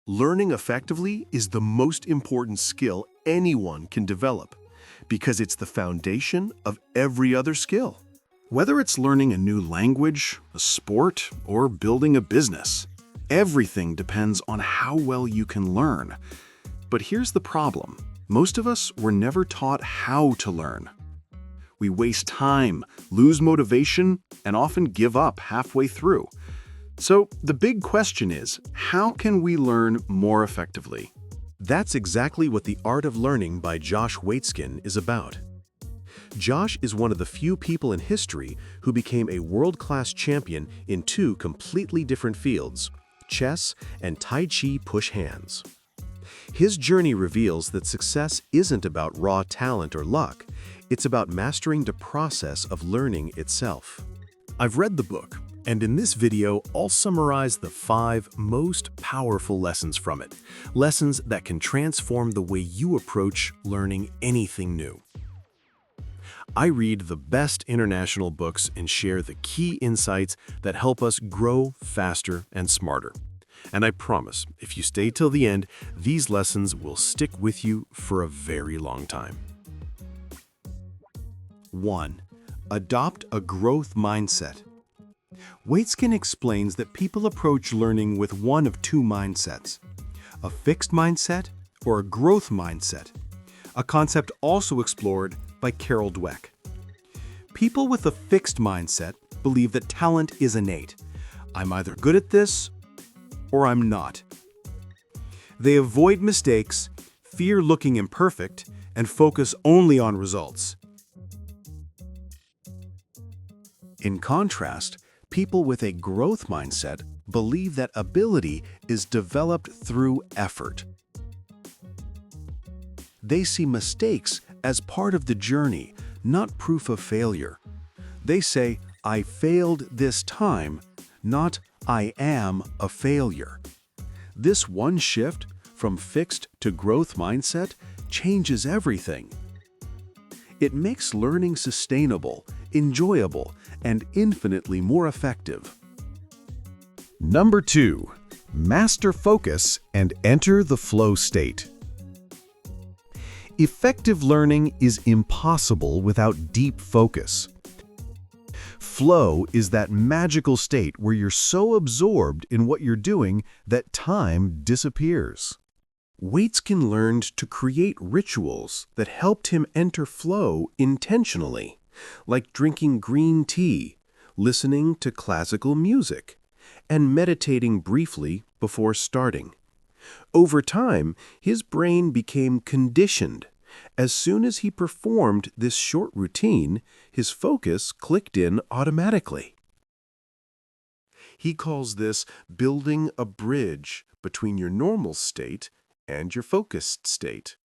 Learning effectively is the most important skill anyone can develop because it's the foundation of every other skill. Whether it's learning a new language, a sport, or building a business, everything depends on how well you can learn. But here's the problem. Most of us were never taught how to learn. We waste time, lose motivation, and often give up halfway through. So the big question is, how can we learn more effectively? That's exactly what The Art of Learning by Josh Waitzkin is about. Josh is one of the few people in history who became a world-class champion in two completely different fields, chess and Tai Chi push hands. His journey reveals that success isn't about raw talent or luck, it's about mastering the process of learning itself. I've read the book, and in this video, I'll summarize the 5 most powerful lessons from it, lessons that can transform the way you approach learning anything new. I read the best international books and share the key insights that help us grow faster and smarter. And I promise, if you stay till the end, these lessons will stick with you for a very long time. 1. Adopt a growth mindset. Waitzkin explains that people approach learning with one of two mindsets, a fixed mindset or a growth mindset, a concept also explored by Carol Dweck. People with a fixed mindset believe that talent is innate. I'm either good at this or I'm not. They avoid mistakes, fear looking imperfect, and focus only on results. In contrast, people with a growth mindset believe that ability is developed through effort. They see mistakes as part of the journey, not proof of failure. They say, "I failed this time," not "I am a failure." This one shift from fixed to growth mindset changes everything. It makes learning sustainable, enjoyable, and infinitely more effective. Number 2. Master focus and enter the flow state. Effective learning is impossible without deep focus. Flow is that magical state where you're so absorbed in what you're doing that time disappears. Waitzkin learned to create rituals that helped him enter flow intentionally, like drinking green tea, listening to classical music, and meditating briefly before starting. Over time, his brain became conditioned. As soon as he performed this short routine, his focus clicked in automatically. He calls this building a bridge between your normal state and your focused state.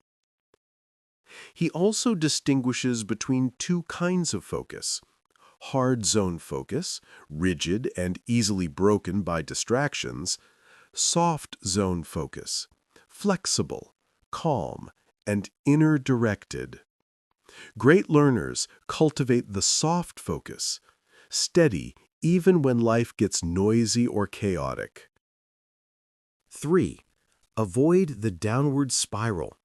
He also distinguishes between two kinds of focus: hard zone focus, rigid and easily broken by distractions; soft zone focus, flexible, calm, and inner-directed. Great learners cultivate the soft focus, steady even when life gets noisy or chaotic. 3. Avoid the downward spiral.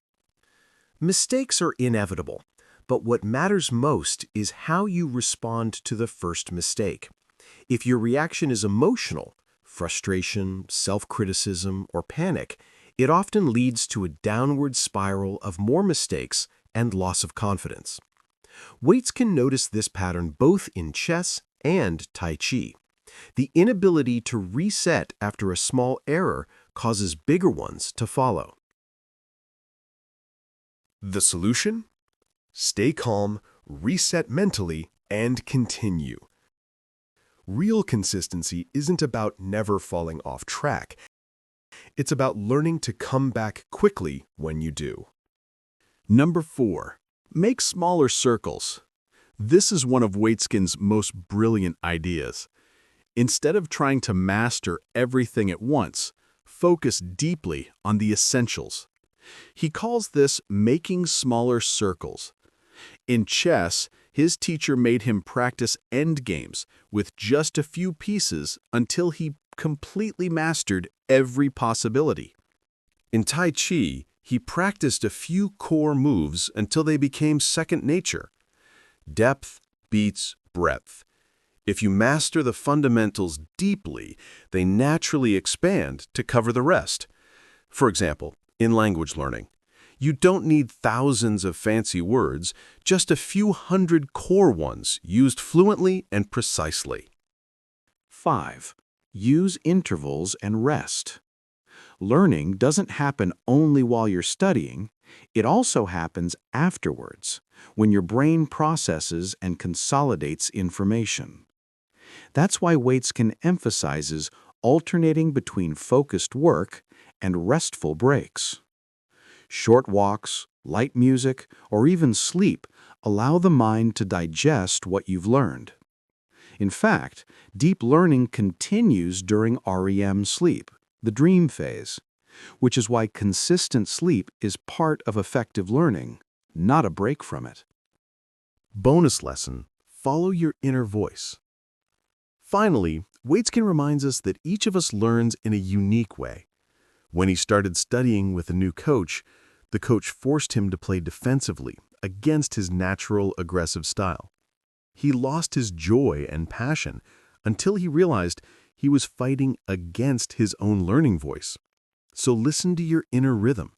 Mistakes are inevitable, but what matters most is how you respond to the first mistake. If your reaction is emotional, frustration, self-criticism, or panic, it often leads to a downward spiral of more mistakes and loss of confidence. Waitzkin noticed this pattern both in chess and Tai Chi. The inability to reset after a small error causes bigger ones to follow. The solution? Stay calm, reset mentally, and continue. Real consistency isn't about never falling off track. It's about learning to come back quickly when you do. Number 4. Make smaller circles. This is one of Waitzkin's most brilliant ideas. Instead of trying to master everything at once, focus deeply on the essentials. He calls this making smaller circles. In chess, his teacher made him practice endgames with just a few pieces until he completely mastered every possibility. In Tai Chi, he practiced a few core moves until they became second nature. Depth beats breadth. If you master the fundamentals deeply, they naturally expand to cover the rest. For example, in language learning, you don't need thousands of fancy words, just a few hundred core ones used fluently and precisely. 5. Use intervals and rest. Learning doesn't happen only while you're studying, it also happens afterwards, when your brain processes and consolidates information. That's why Waitzkin emphasizes alternating between focused work and restful breaks. Short walks, light music, or even sleep allow the mind to digest what you've learned. In fact, deep learning continues during REM sleep, the dream phase, which is why consistent sleep is part of effective learning, not a break from it. Bonus lesson: follow your inner voice. Finally, Waitzkin reminds us that each of us learns in a unique way. When he started studying with a new coach, the coach forced him to play defensively against his natural aggressive style. He lost his joy and passion until he realized he was fighting against his own learning voice. So listen to your inner rhythm.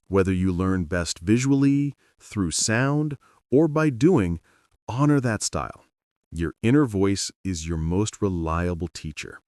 Whether you learn best visually, through sound, or by doing, honor that style. Your inner voice is your most reliable teacher.